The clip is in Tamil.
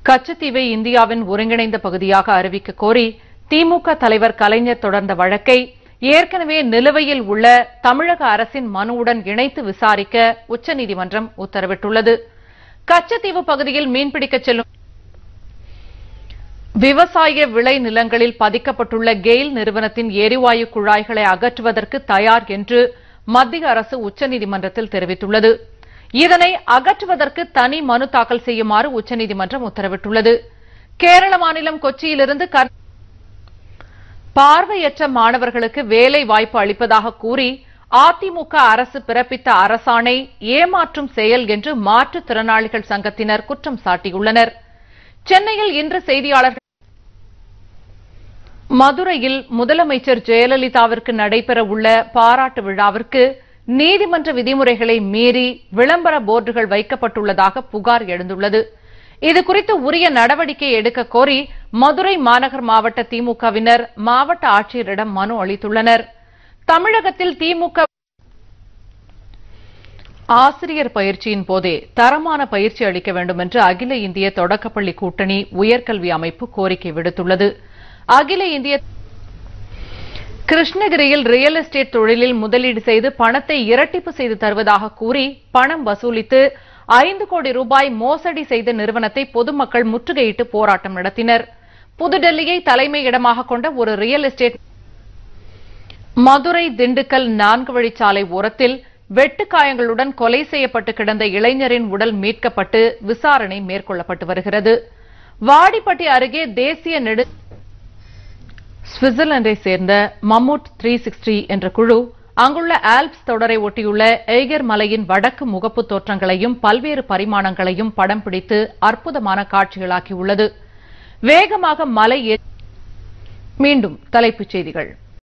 கச்சத்தீவை இந்தியாவின் ஒருங்கிணைந்த பகுதியாக அறிவிக்க கோரி திமுக தலைவர் கலைஞர் தொடர்ந்த வழக்கை ஏற்கனவே நிலுவையில் உள்ள தமிழக அரசின் மனுவுடன் இணைத்து விசாரிக்க உச்சநீதிமன்றம் உத்தரவிட்டுள்ளது. கச்சத்தீவு பகுதியில் மீன்பிடிக்க செல்லும் விவசாய விளை நிலங்களில் பதிக்கப்பட்டுள்ள கெயில் நிறுவனத்தின் எரிவாயு குழாய்களை அகற்றுவதற்கு தயார் என்று மத்திய அரசு உச்சநீதிமன்றத்தில் தெரிவித்துள்ளது. இதனை அகற்றுவதற்கு தனி மனு தாக்கல் செய்யுமாறு உச்சநீதிமன்றம் உத்தரவிட்டுள்ளது. கேரள மாநிலம் கொச்சியிலிருந்து பார்வையற்ற மாணவர்களுக்கு வேலை வாய்ப்பு அளிப்பதாக கூறி அதிமுக அரசு பிறப்பித்த அரசாணை ஏமாற்றும் செயல் என்று மாற்றுத்திறனாளிகள் சங்கத்தினர் குற்றம் சாட்டியுள்ளனர். சென்னையில் இன்று செய்தியாளர்கள் மதுரையில் முதலமைச்சர் ஜெயலலிதாவிற்கு நடைபெறவுள்ள பாராட்டு விழாவிற்கு நீதிமன்ற விதிமுறைகளை மீறி விளம்பர போர்டுகள் வைக்கப்பட்டுள்ளதாக புகார் எழுந்துள்ளது. இதுகுறித்து உரிய நடவடிக்கை எடுக்க கோரி மதுரை மாநகர் மாவட்ட திமுகவினர் மாவட்ட ஆட்சியரிடம் மனு அளித்துள்ளனர். தமிழகத்தில் திமுக ஆசிரியர் பயிற்சியின் போதே தரமான பயிற்சி அளிக்க வேண்டும் என்று அகில இந்திய தொடக்கப்பள்ளி கூட்டணி உயர்கல்வி அமைப்பு கோரிக்கை விடுத்துள்ளது. அகில இந்திய கிருஷ்ணகிரியில் ரியல் எஸ்டேட் தொழிலில் முதலீடு செய்து பணத்தை இரட்டிப்பு செய்து தருவதாக கூறி பணம் வசூலித்து 5 கோடி ரூபாய் மோசடி செய்த நிறுவனத்தை பொதுமக்கள் முற்றுகையிட்டு போராட்டம் நடத்தினர். புதுடெல்லியை தலைமையிடமாக கொண்ட ஒரு ரியல் எஸ்டேட் மதுரை திண்டுக்கல் 4 வழிச்சாலை ஓரத்தில் வெட்டுக்காயங்களுடன் கொலை செய்யப்பட்டு கிடந்த இளைஞரின் உடல் மீட்கப்பட்டு விசாரணை மேற்கொள்ளப்பட்டு வருகிறது. வாடிப்பட்டி அருகே தேசிய சுவிட்சர்லாந்தை சேர்ந்த மம்மூட் 360 என்ற குழு அங்குள்ள ஆல்ப்ஸ் தொடரை ஒட்டியுள்ள எய்கர் மலையின் வடக்கு முகப்பு தோற்றங்களையும் பல்வேறு பரிமாணங்களையும் படம் பிடித்து அற்புதமான காட்சிகளாக்கியுள்ளது. வேகமாக மலை மீண்டும் தலைப்புச் செய்திகள்.